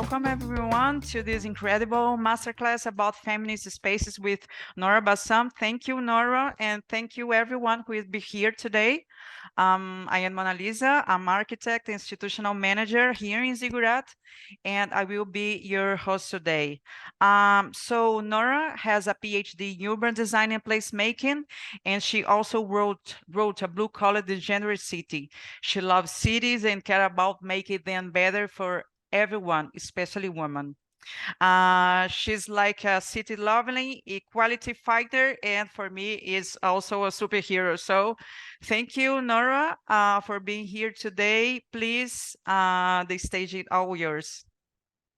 Welcome everyone to this incredible masterclass about feminist spaces with Nora Bassam. Thank you, Nora, and thank you everyone who will be here today. I am Mona Lisa. I'm architect, institutional manager here in Zigurat, and I will be your host today. So Nora has a PhD in urban design and placemaking, and she also wrote a blue-collar degenerate city. She loves cities and care about making them better for everyone, especially women. She's like a city lovely equality fighter, and for me is also a superhero. So thank you, Nora, for being here today. Please, the stage is all yours.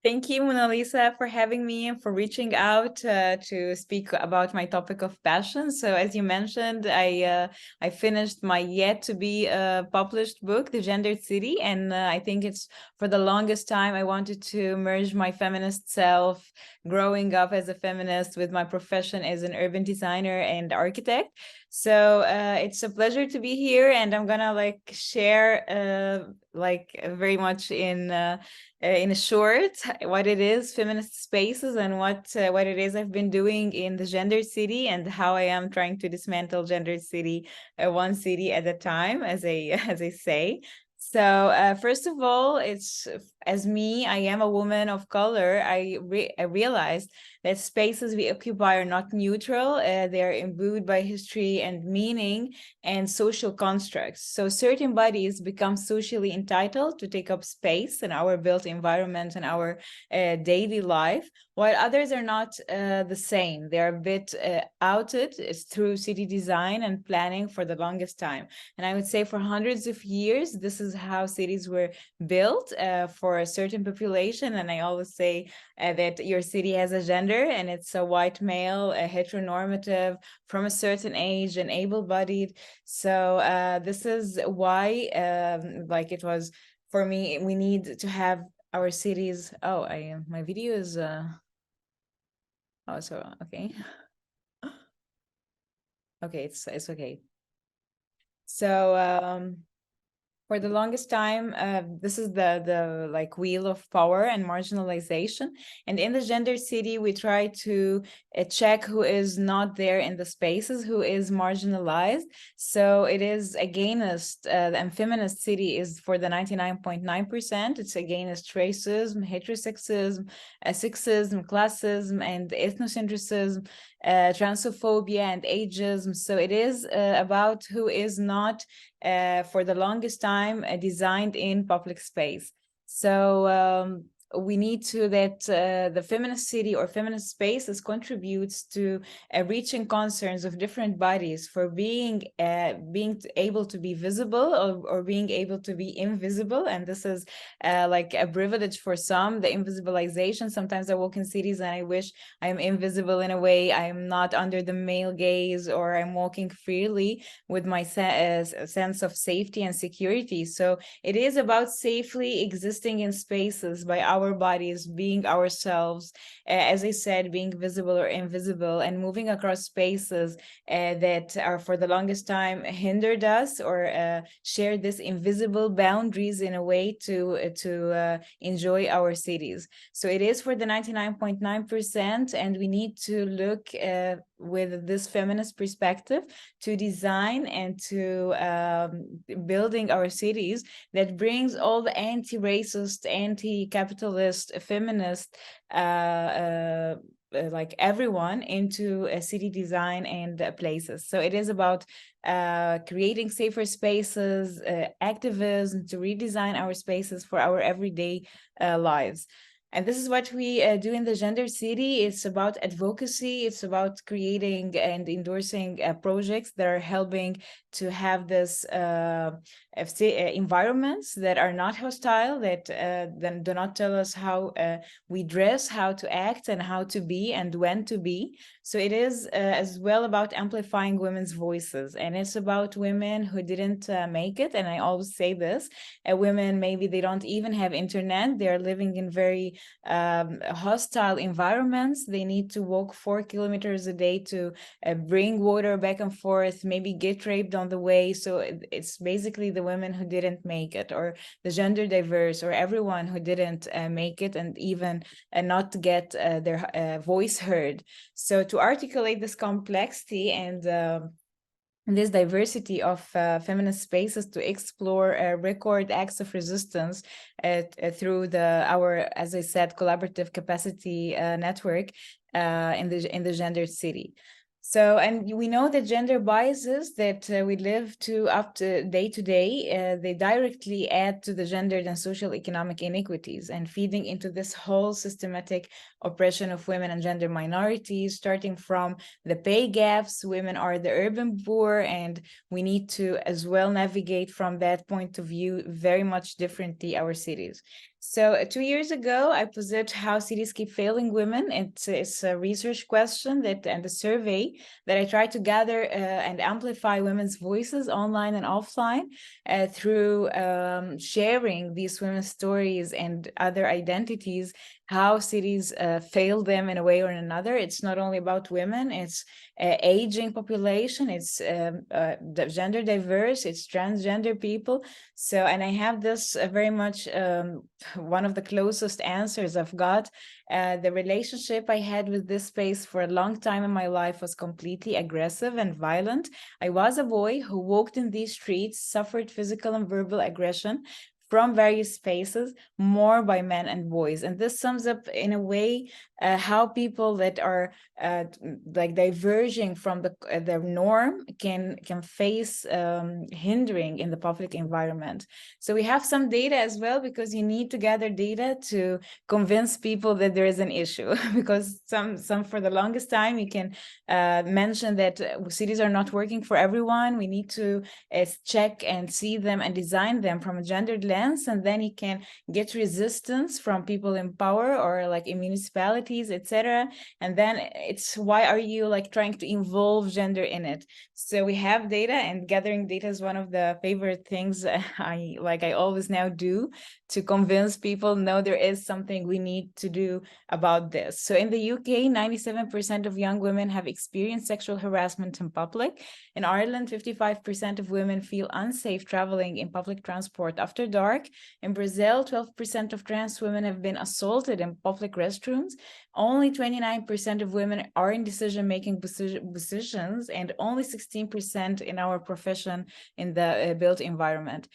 Thank you, Mona Lisa, for having me and for reaching out to speak about my topic of passion. So, as you mentioned, I finished my yet to be published book, The Gendered City, and I think it's for the longest time I wanted to merge my feminist self, growing up as a feminist, with my profession as an urban designer and architect. So it's a pleasure to be here, and I'm gonna share very much in a short what it is feminist spaces and what it is I've been doing in the gendered city and how I am trying to dismantle gendered city one city at a time, as I say. So first of all, it's as me, I am a woman of color. I realized that spaces we occupy are not neutral. They are imbued by history and meaning and social constructs. So certain bodies become socially entitled to take up space in our built environment and our daily life, while others are not the same. They are a bit outed through city design and planning for the longest time. And I would say for hundreds of years, this is how cities were built for a certain population. And I always say that your city has a gender, and it's a white male, a heteronormative, from a certain age, and able-bodied. So this is why, it was for me, we need to have our cities. Oh, my video is. Oh, so okay. Okay, it's okay. So for the longest time, this is the like wheel of power and marginalization. And in the gender city, we try to check who is not there in the spaces, who is marginalized. So it is against, and feminist city is for the 99.9%. It's against racism, heterosexism, sexism, classism, and ethnocentrism, transphobia, and ageism. So it is about who is not for the longest time designed in public space. So we need to that the feminist city or feminist spaces contributes to reaching concerns of different bodies for being able to be visible or being able to be invisible. And this is like a privilege for some, the invisibilization. Sometimes I walk in cities and I wish I am invisible in a way. I am not under the male gaze, or I'm walking freely with my sense of safety and security. So it is about safely existing in spaces by our bodies, being ourselves, as I said, being visible or invisible, and moving across spaces that are for the longest time hindered us or share this invisible boundaries in a way to enjoy our cities. So it is for the 99.9%, and we need to look with this feminist perspective to design and to building our cities that brings all the anti-racist, anti-capitalist, feminist, like everyone into city design and places. So it is about creating safer spaces, activism to redesign our spaces for our everyday lives. And this is what we do in the Gender City. It's about advocacy. It's about creating and endorsing projects that are helping to have this environments that are not hostile, that then do not tell us how we dress, how to act, and how to be, and when to be. So it is as well about amplifying women's voices, and it's about women who didn't make it. And I always say this: women, maybe they don't even have internet. They're living in very hostile environments. They need to walk 4 kilometers a day to bring water back and forth, maybe get raped on the way. So it's basically the women who didn't make it, or the gender diverse, or everyone who didn't make it, and even not get their voice heard. So to articulate this complexity and this diversity of feminist spaces, to explore record acts of resistance through our, as I said, collaborative capacity network in the gendered city. So, and we know that gender biases that we live to up to day, they directly add to the gendered and social economic inequities, and feeding into this whole systematic oppression of women and gender minorities, starting from the pay gaps. Women are the urban poor, and we need to as well navigate from that point of view very much differently our cities. So 2 years ago, I posed how cities keep failing women. It's a research question that and a survey that I try to gather and amplify women's voices online and offline through sharing these women's stories and other identities, how cities fail them in a way or another. It's not only about women, it's aging population, it's gender diverse, it's transgender people. So, and I have this very much one of the closest answers I've got. The relationship I had with this space for a long time in my life was completely aggressive and violent. I was a boy who walked in these streets, suffered physical and verbal aggression from various spaces, more by men and boys. And this sums up in a way how people that are like diverging from the norm can face hindering in the public environment. So we have some data as well, because you need to gather data to convince people that there is an issue. Because some for the longest time you can mention that cities are not working for everyone. We need to check and see them and design them from a gendered lens, and then you can get resistance from people in power or like in municipalities, etc. And then it's, why are you like trying to involve gender in it? So we have data, and gathering data is one of the favorite things I always now do to convince people, no, there is something we need to do about this. So in the UK, 97% of young women have experienced sexual harassment in public. In Ireland, 55% of women feel unsafe traveling in public transport after dark. In Brazil, 12% of trans women have been assaulted in public restrooms. Only 29% of women are in decision-making positions, and only 16% in our profession in the built environment.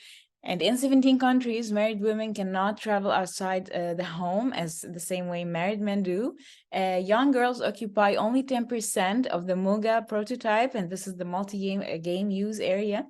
And in 17 countries, married women cannot travel outside the home as the same way married men do. Young girls occupy only 10% of the MUGA prototype, and this is the multi-game use area.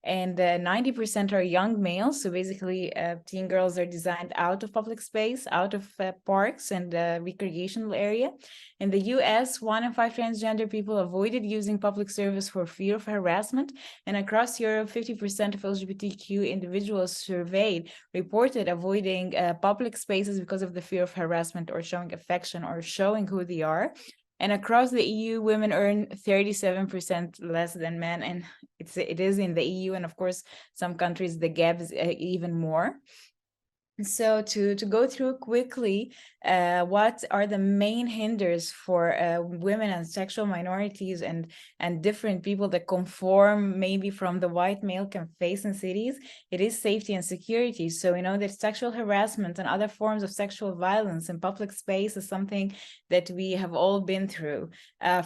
And 90% are young males. So basically, teen girls are designed out of public space, out of parks and recreational area. In the US, 1 in 5 transgender people avoided using public service for fear of harassment. And across Europe, 50% of LGBTQ individuals surveyed reported avoiding public spaces because of the fear of harassment or showing affection or showing who they are. And across the EU, women earn 37% less than men, and it is in the EU, and of course, some countries the gap is even more. So to go through quickly, what are the main hinders for women and sexual minorities and different people that conform maybe from the white male can face in cities? It is safety and security. So we know that sexual harassment and other forms of sexual violence in public space is something that we have all been through,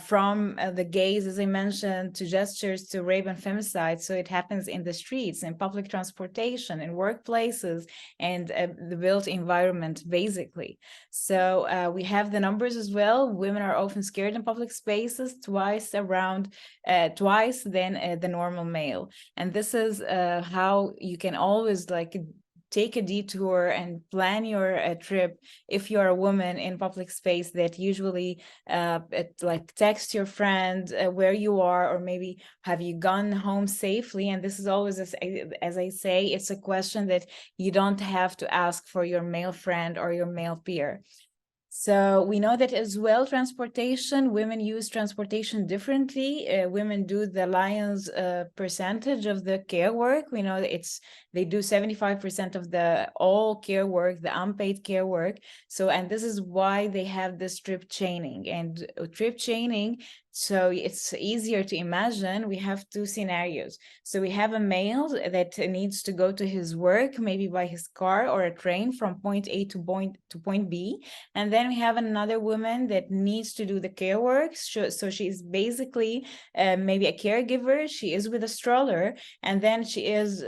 from the gaze, as I mentioned, to gestures, to rape and femicide. So it happens in the streets, in public transportation, in workplaces, and the built environment, basically. So we have the numbers as well. Women are often scared in public spaces, twice than the normal male. And this is how you can always like take a detour and plan your trip if you're a woman in public space, that usually like text your friend where you are, or maybe have you gone home safely. And this is always, as I say, it's a question that you don't have to ask for your male friend or your male peer. So we know that as well, transportation, women use transportation differently. Women do the lion's percentage of the care work. We know that they do 75% of the all care work, the unpaid care work. So, and this is why they have this trip chaining. And trip chaining, so it's easier to imagine. We have two scenarios. So we have a male that needs to go to his work, maybe by his car or a train from point A to point B. And then we have another woman that needs to do the care work. So she's basically maybe a caregiver. She is with a stroller, and then she is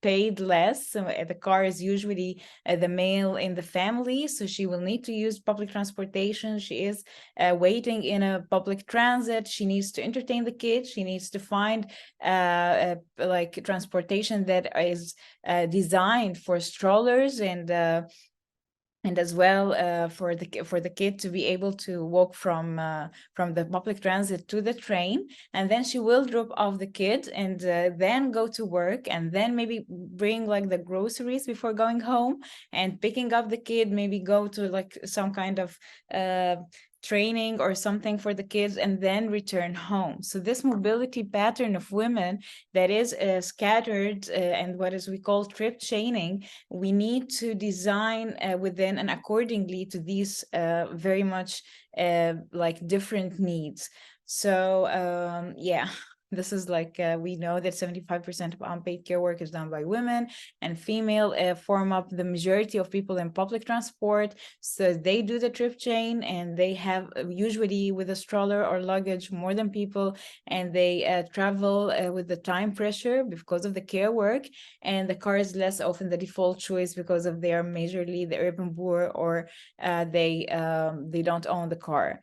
paid less. So the car is usually the male in the family, so she will need to use public transportation. She is waiting in a public transit. She needs to entertain the kids. She needs to find like transportation that is designed for strollers and as well for the kid to be able to walk from the public transit to the train. And then she will drop off the kid and then go to work, and then maybe bring like the groceries before going home, and picking up the kid, maybe go to like some kind of training or something for the kids, and then return home. So this mobility pattern of women that is scattered and what is we call trip chaining, we need to design within and accordingly to these very much like different needs. So yeah, this is like we know that 75% of unpaid care work is done by women, and female form up the majority of people in public transport. So they do the trip chain, and they have usually with a stroller or luggage more than people, and they travel with the time pressure because of the care work, and the car is less often the default choice because of they are majorly the urban poor, or they don't own the car.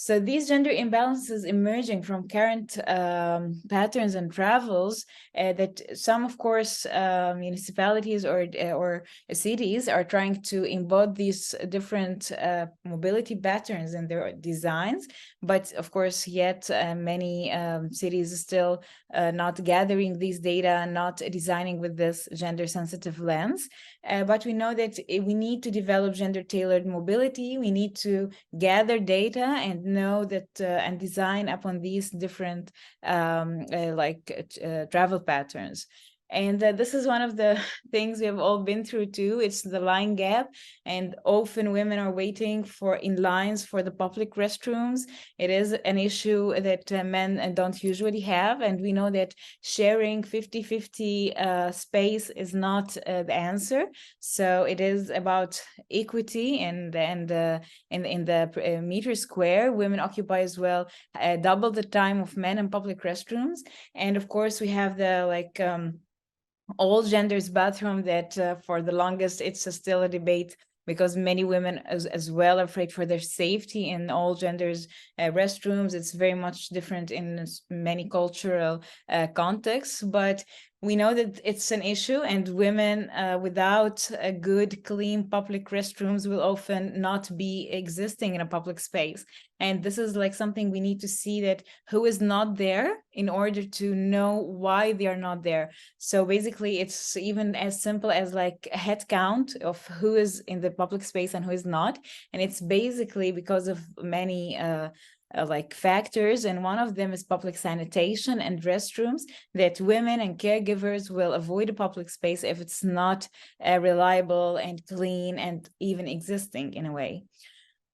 So these gender imbalances emerging from current patterns and travels that some, of course, municipalities or cities are trying to embody these different mobility patterns in their designs. But of course, yet many cities still not gathering these data, not designing with this gender sensitive lens. But we know that we need to develop gender tailored mobility. We need to gather data and know that and design upon these different travel patterns. And this is one of the things we have all been through too. It's the line gap, and often women are waiting in lines for the public restrooms. It is an issue that men don't usually have, and we know that sharing 50-50 space is not the answer. So it is about equity, and in the meter square, women occupy as well double the time of men in public restrooms. And of course, we have the all genders bathroom that for the longest it's still a debate, because many women as well are afraid for their safety in all genders restrooms. It's very much different in many cultural contexts, but we know that it's an issue, and women without a good, clean public restrooms will often not be existing in a public space. And this is like something we need to see, that who is not there in order to know why they are not there. So basically, it's even as simple as like a head count of who is in the public space and who is not. And it's basically because of many like factors, and one of them is public sanitation and restrooms, that women and caregivers will avoid a public space if it's not reliable and clean and even existing in a way.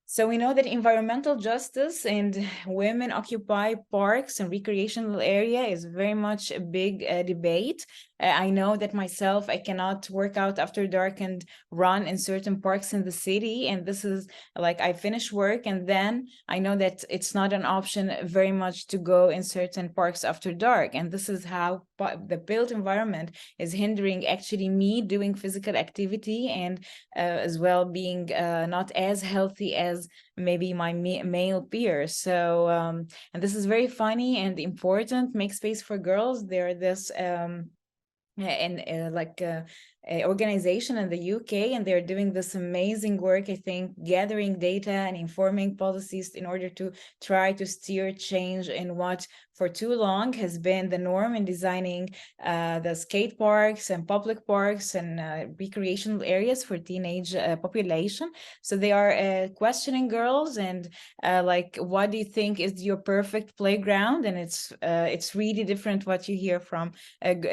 So we know that environmental justice and women occupy parks and recreational area is very much a big debate. I know that myself, I cannot work out after dark and run in certain parks in the city. And this is like I finish work, and then I know that it's not an option very much to go in certain parks after dark. And this is how the built environment is hindering actually me doing physical activity, and as well being not as healthy as maybe my male peers. So and this is very funny and important. Make space for girls. There this and organization in the UK, and they're doing this amazing work, I think, gathering data and informing policies in order to try to steer change in what for too long has been the norm in designing the skate parks and public parks and recreational areas for teenage population. So they are questioning girls and like, what do you think is your perfect playground? And it's really different what you hear from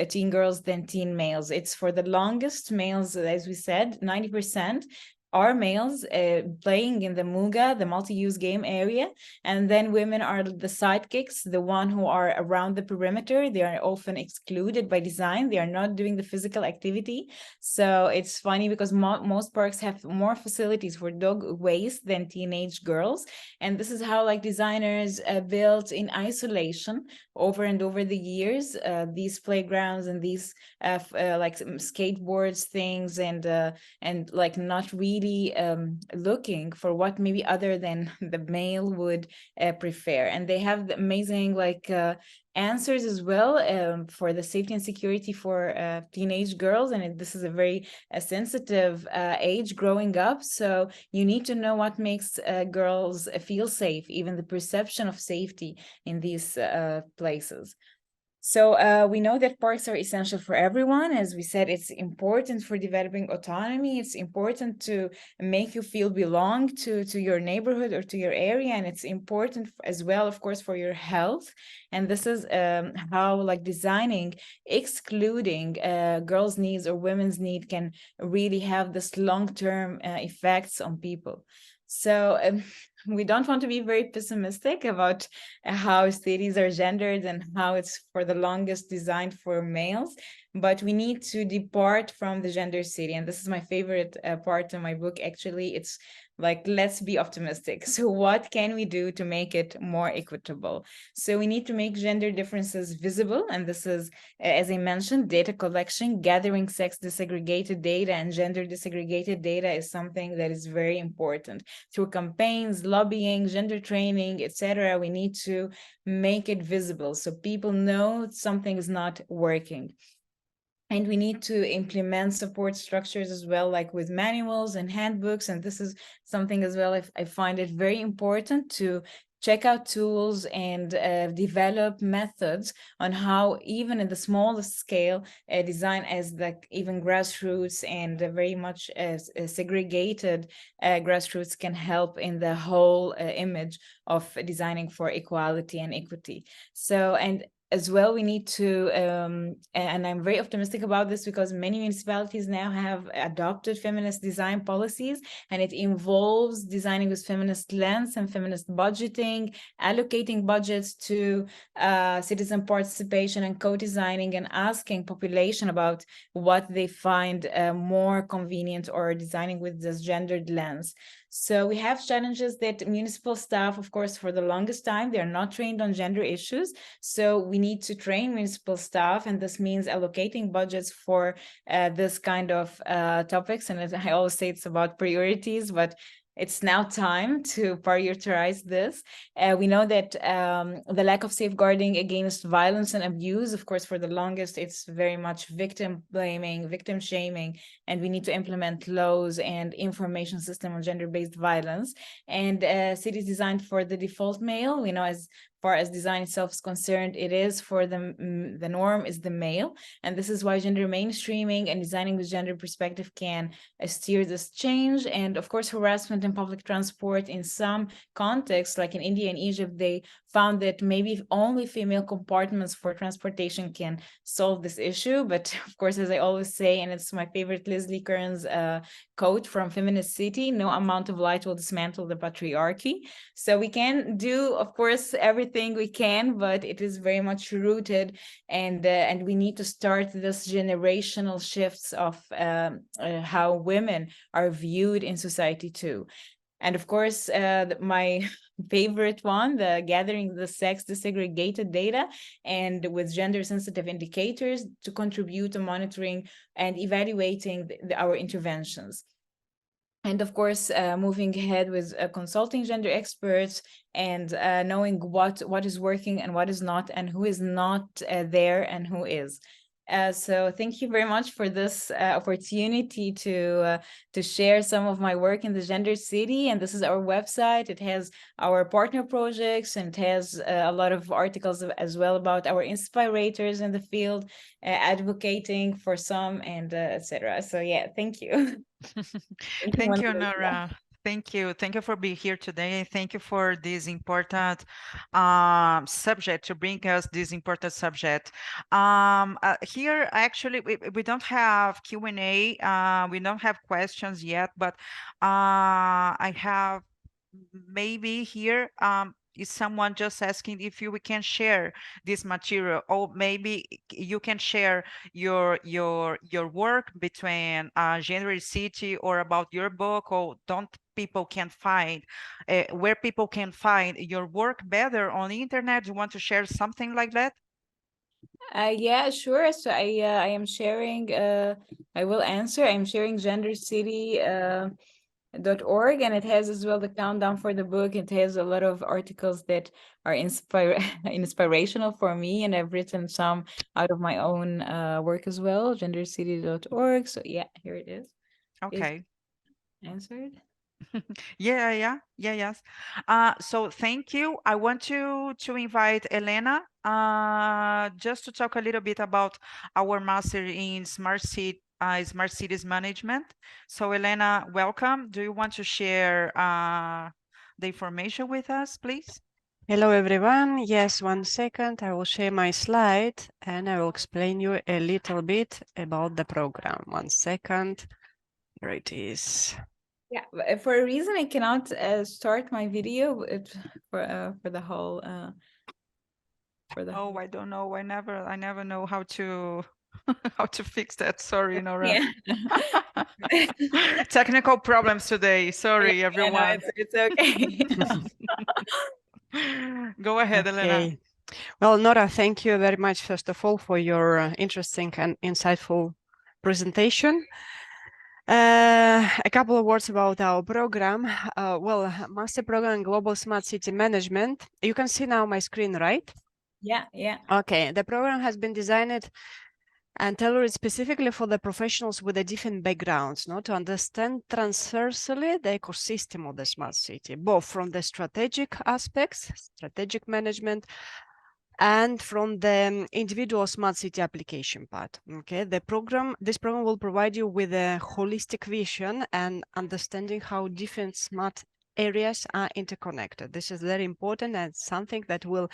teen girls than teen males. It's for the longest males, as we said, 90% are males playing in the Muga, the multi-use game area, and then women are the sidekicks, the one who are around the perimeter. They are often excluded by design. They are not doing the physical activity. So it's funny because most parks have more facilities for dog waste than teenage girls, and this is how like designers built in isolation over and over the years these playgrounds and these like skateboards things, and like not really looking for what maybe other than the male would prefer. And they have the amazing like answers as well for the safety and security for teenage girls. And this is a very sensitive age growing up, so you need to know what makes girls feel safe, even the perception of safety in these places. So we know that parks are essential for everyone. As we said, it's important for developing autonomy. It's important to make you feel belong to your neighborhood or to your area. And it's important as well, of course, for your health. And this is how like designing, excluding girls' needs or women's need can really have this long-term effects on people. So we don't want to be very pessimistic about how cities are gendered and how it's for the longest designed for males, but we need to depart from the gender city. And this is my favorite part of my book, actually. It's like, let's be optimistic. So what can we do to make it more equitable? So we need to make gender differences visible, and this is, as I mentioned, data collection. Gathering sex disaggregated data and gender disaggregated data is something that is very important. Through campaigns, lobbying, gender training, etc., we need to make it visible so people know something is not working. And we need to implement support structures as well, like with manuals and handbooks. And this is something as well, I find it very important to check out tools and develop methods on how, even in the smallest scale, design as like even grassroots and very much as segregated grassroots can help in the whole image of designing for equality and equity. So, and as well, we need to, and I'm very optimistic about this because many municipalities now have adopted feminist design policies, and it involves designing with feminist lens and feminist budgeting, allocating budgets to citizen participation and co-designing, and asking population about what they find more convenient or designing with this gendered lens. So we have challenges that municipal staff, of course, for the longest time, they're not trained on gender issues. So we need to train municipal staff, and this means allocating budgets for this kind of topics. And as I always say, it's about priorities, but it's now time to prioritize this. We know that the lack of safeguarding against violence and abuse, of course, for the longest, it's very much victim blaming, victim shaming, and we need to implement laws and information system on gender-based violence. And cities designed for the default male, we know as far as design itself is concerned, it is for the norm is the male. And this is why gender mainstreaming and designing with gender perspective can steer this change. And of course, harassment in public transport, in some contexts, like in India and Egypt, they found that maybe only female compartments for transportation can solve this issue. But of course, as I always say, and it's my favorite Leslie Kern's quote from Feminist City, no amount of light will dismantle the patriarchy. So we can do, of course, everything we can, but it is very much rooted, and we need to start this generational shifts of how women are viewed in society too. And of course, my favorite one, the gathering the sex disaggregated data and with gender sensitive indicators to contribute to monitoring and evaluating our interventions. And of course, moving ahead with consulting gender experts and knowing what is working and what is not, and who is not there and who is. So thank you very much for this opportunity to share some of my work in the Gender City. And this is our website. It has our partner projects, and it has a lot of articles as well about our inspirators in the field, advocating for some, and etc. So yeah, thank you. Thank you, Thank you, Manuela. Nora. Thank you. Thank you for being here today. Thank you for this important subject, to bring us this important subject. Here, actually, we don't have Q&A. We don't have questions yet, but I have maybe here is someone just asking if we can share this material, or maybe you can share your work between January City, or about your book, or don't people can find where people can find your work better on the internet. You want to share something like that? Yeah, sure. So I am sharing. I will answer. I'm sharing Gender City. .org, and it has as well the countdown for the book. It has a lot of articles that are inspirational for me, and I've written some out of my own work as well. Gendercity.org. So yeah, here it is. Is Okay. answered. Yes. So thank you. I want to invite Elena just to talk a little bit about our master in smart cities management. So Elena, welcome. Do you want to share the information with us, please? Hello everyone. Yes, 1 second. I will share my slide and I will explain you a little bit about the program. 1 second. Here it is. Yeah, for a reason I cannot start my video for the whole for the Oh, I don't know. I never know how to how to fix that. Sorry, Nora. yeah. Technical problems today. Sorry, Yeah, no, everyone. it's okay. Go ahead, Elena. Okay. Well, Nora, thank you very much, first of all, for your interesting and insightful presentation. A couple of words about our program. Well, Master Program in Global Smart City Management. You can see now my screen, right? Yeah. Okay, the program has been designed and tailored specifically for the professionals with the different backgrounds, to understand transversely the ecosystem of the smart city, both from the strategic aspects, strategic management, and from the individual smart city application part. Okay, this program will provide you with a holistic vision and understanding how different smart areas are interconnected. This is very important and something that will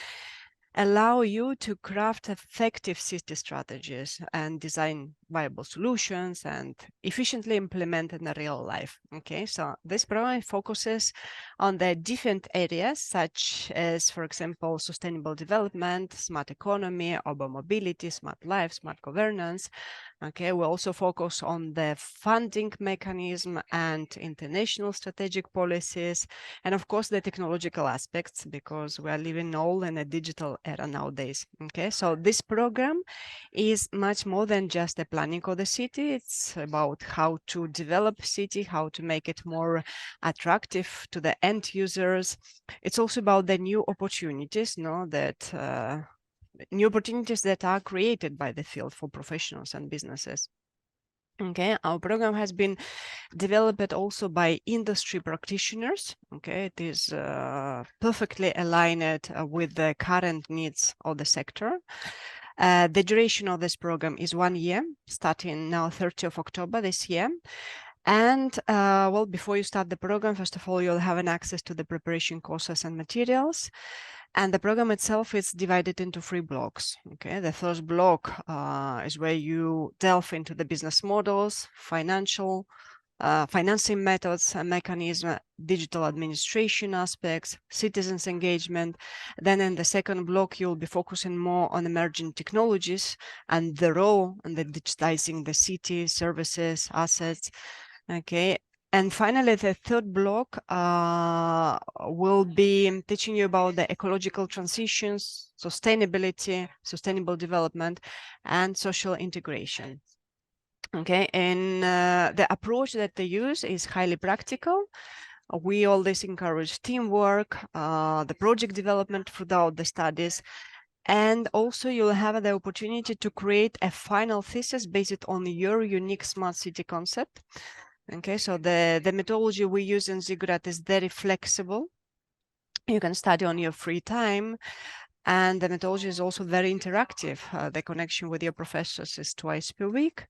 allow you to craft effective city strategies and design viable solutions and efficiently implement in the real life. Okay, so this program focuses on the different areas such as, for example, sustainable development, smart economy, urban mobility, smart life, smart governance. Okay, we also focus on the funding mechanism and international strategic policies, and of course the technological aspects, because we are living all in a digital era nowadays. Okay, so this program is much more than just a planning of the city. It's about how to develop city, how to make it more attractive to the end users. It's also about the new opportunities, new opportunities that are created by the field for professionals and businesses. Okay, our program has been developed also by industry practitioners. Okay, it is perfectly aligned with the current needs of the sector. The duration of this program is 1 year, starting now 30th of October this year. And well, before you start the program, first of all, you'll have an access to the preparation courses and materials. And the program itself is divided into 3 blocks. Okay, the first block is where you delve into the business models, financing methods and mechanism, digital administration aspects, citizens engagement. Then in the second block, you'll be focusing more on emerging technologies and the role in the digitizing the city, services, assets. Okay, and finally, the third block will be teaching you about the ecological transitions, sustainability, sustainable development, and social integration. Okay, and the approach that they use is highly practical. We always encourage teamwork, the project development throughout the studies, And also you'll have the opportunity to create a final thesis based on your unique smart city concept. Okay, so the methodology we use in Ziggurat is very flexible. You can study on your free time. And the methodology is also very interactive. The connection with your professors is twice per week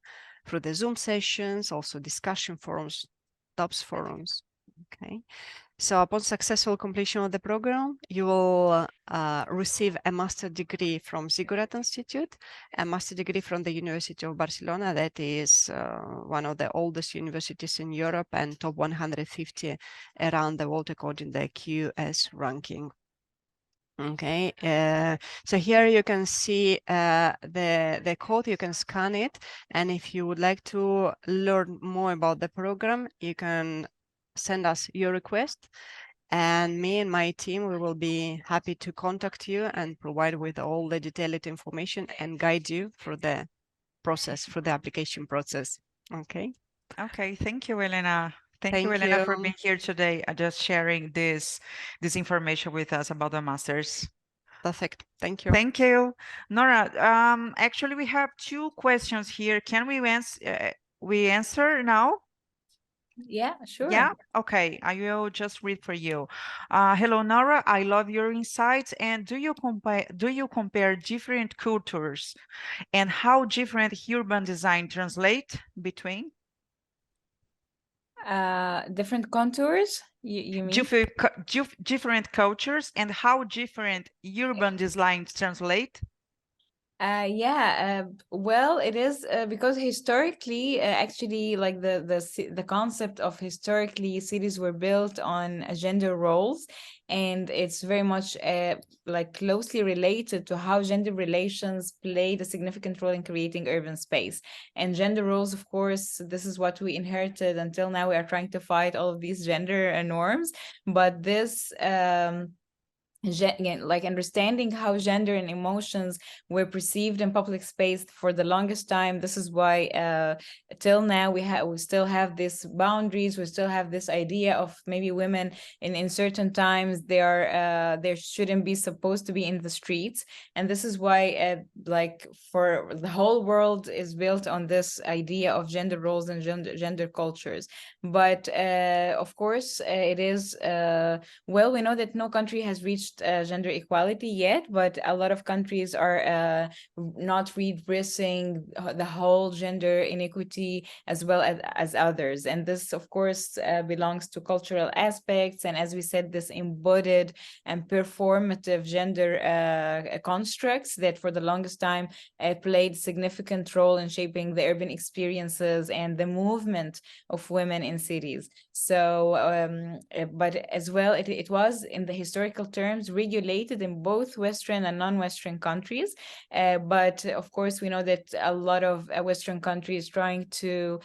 through the Zoom sessions, also discussion forums, TOPS forums. Okay. So upon successful completion of the program, you will receive a master degree from Ziggurat Institute, a master degree from the University of Barcelona, that is one of the oldest universities in Europe and top 150 around the world according to the QS ranking. Okay, so here you can see the code, you can scan it, and if you would like to learn more about the program, you can send us your request, and me and my team, we will be happy to contact you and provide with all the detailed information and guide you through the process, through the application process. Okay. Okay, thank you, Elena. Thank you, Thank Elena, for you. being here today, just sharing this information with us about the masters. Perfect. Thank you. Thank you, Nora. Actually, we have two questions here. Can we answer now? Yeah, sure. Yeah. Okay. I will just read for you. Hello, Nora. I love your insights. And do you compare different cultures and how different urban design translate between? Different contours, you mean? Different cultures and how different urban designs translate? Yeah, well, it is because historically, actually, like the concept of historically cities were built on gender roles, and it's very much like closely related to how gender relations played a significant role in creating urban space. And gender roles, of course, this is what we inherited. Until now, we are trying to fight all of these gender norms, but this. Like understanding how gender and emotions were perceived in public space for the longest time. This is why till now we still have these boundaries, we still have this idea of maybe women in certain times they shouldn't be supposed to be in the streets. And this is why like for the whole world is built on this idea of gender roles and gender cultures. But of course it is well, we know that no country has reached gender equality yet, but a lot of countries are not redressing the whole gender inequity as well as others. And this, of course, belongs to cultural aspects. And as we said, this embodied and performative gender constructs that for the longest time played significant role in shaping the urban experiences and the movement of women in cities. So, but as well, it was in the historical terms regulated in both Western and non-Western countries. But of course, we know that a lot of Western countries trying to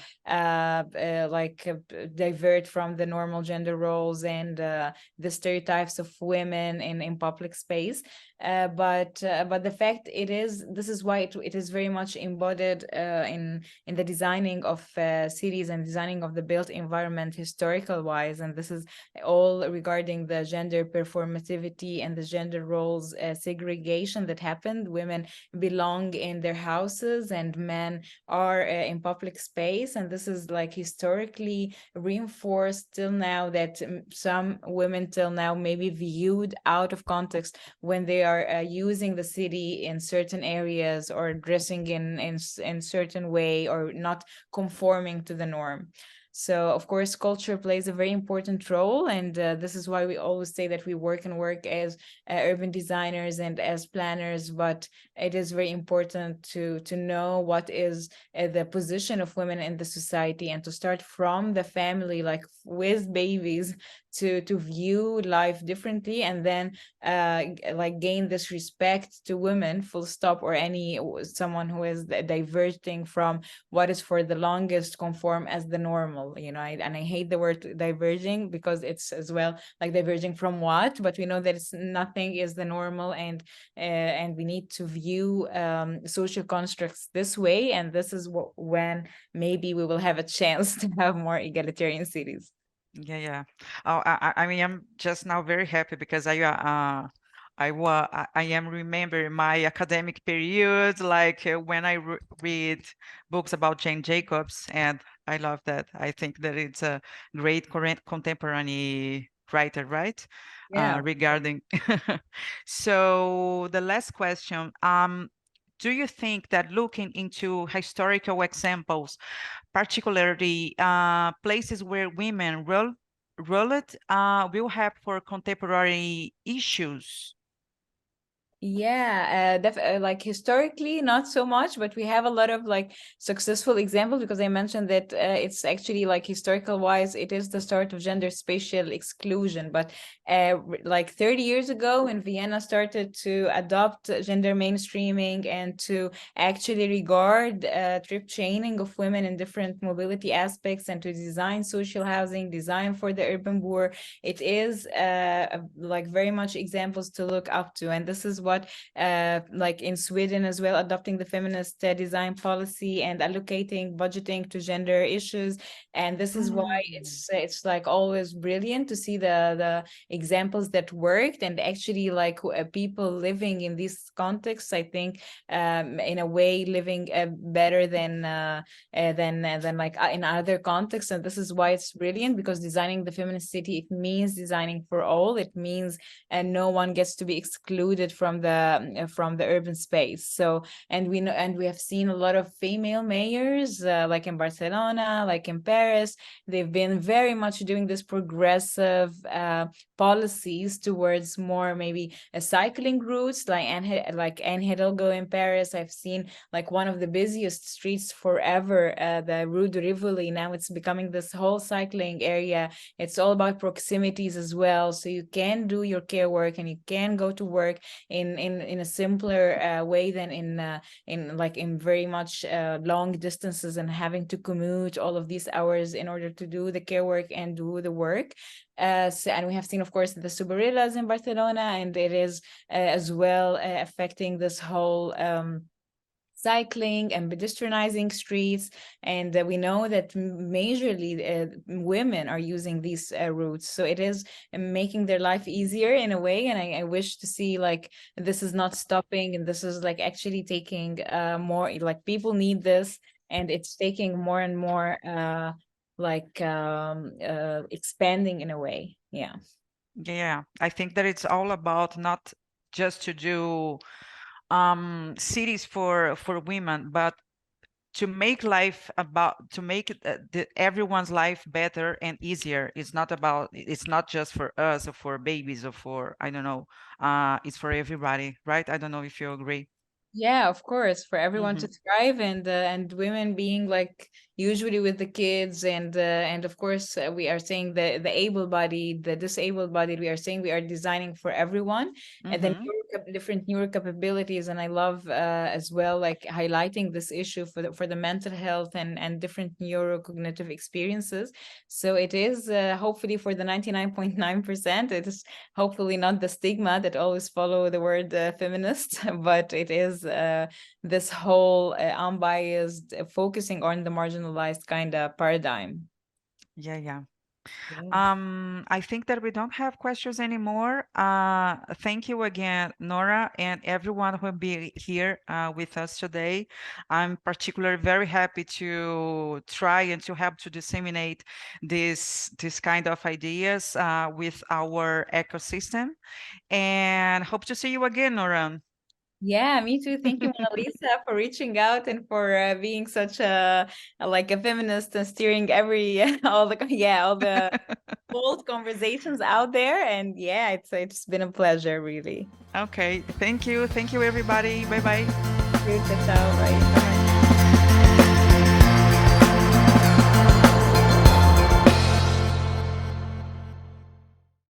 divert from the normal gender roles and the stereotypes of women in public space. But the fact this is why it is very much embodied in the designing of cities and designing of the built environment historical wise. And this is all regarding the gender performativity and the gender roles segregation that happened. Women belong in their houses and men are in public space. And this is like historically reinforced till now that some women till now may be viewed out of context when they are using the city in certain areas or dressing in certain way or not conforming to the norm. So, of course, culture plays a very important role. And this is why we always say that we work as urban designers and as planners. But it is very important to know what is the position of women in the society and to start from the family, like with babies, to view life differently and then like gain this respect to women full stop, or any someone who is diverting from what is for the longest conform as the normal, you know. And I hate the word diverging because it's as well like diverging from what, but we know that it's nothing is the normal. And we need to view social constructs this way, and this is when maybe we will have a chance to have more egalitarian cities. Yeah, yeah. Oh, I mean, I'm just now very happy because I am remembering my academic period, like when I read books about Jane Jacobs, and I love that. I think that it's a great current contemporary writer, right? Yeah. Regarding. So the last question, do you think that looking into historical examples, particularly places where women ruled, will have for contemporary issues? Yeah, like historically, not so much, but we have a lot of like successful examples because I mentioned that it's actually like historical wise, it is the start of gender spatial exclusion. But like 30 years ago, when Vienna started to adopt gender mainstreaming and to actually regard trip chaining of women in different mobility aspects and to design social housing, design for the urban poor, it is like very much examples to look up to. And this is what like in Sweden as well, adopting the feminist design policy and allocating budgeting to gender issues. And this is why it's like always brilliant to see the examples that worked and actually like people living in these contexts. I think in a way living better than like in other contexts. And this is why it's brilliant, because designing the feminist city, it means designing for all. It means and no one gets to be excluded from the urban space. So, and we know, and we have seen a lot of female mayors like in Barcelona, like in Paris. They've been very much doing this progressive policies towards more maybe cycling routes, like Anne Hidalgo in Paris. I've seen like one of the busiest streets forever, the Rue de Rivoli. Now it's becoming this whole cycling area. It's all about proximities as well, so you can do your care work and you can go to work in a simpler way than in like in very much long distances and having to commute all of these hours in order to do the care work and do the work. So, and we have seen, of course, the Subarillas in Barcelona, and it is as well affecting this whole cycling and pedestrianizing streets. And we know that majorly women are using these routes, so it is making their life easier in a way. And I wish to see like this is not stopping, and this is like actually taking more, like people need this, and it's taking more and more like expanding in a way. Yeah. Yeah, I think that it's all about not just to do cities for women, but to make life about to make it, everyone's life better and easier. It's not just for us or for babies or for, I don't know, it's for everybody, right? I don't know if you agree. Yeah, of course, for everyone to thrive, and women being like usually with the kids, and of course we are saying the able-bodied, the disabled-bodied, we are saying we are designing for everyone, and then different neuro capabilities. And I love as well like highlighting this issue for the mental health and different neurocognitive experiences. So it is hopefully for the 99.9%, it is hopefully not the stigma that always follow the word feminist, but it is this whole unbiased focusing on the marginalized kind of paradigm. Yeah. Yeah. I think that we don't have questions anymore. Thank you again, Nora, and everyone who will be here with us today. I'm particularly very happy to try and to help to disseminate this kind of ideas with our ecosystem, and hope to see you again, Nora. Yeah, me too. Thank you, Mona Lisa, for reaching out and for being such like a feminist and steering every all the bold conversations out there. And yeah, it's been a pleasure, really. Okay, thank you, everybody. Bye bye. Ciao, ciao, bye. Bye.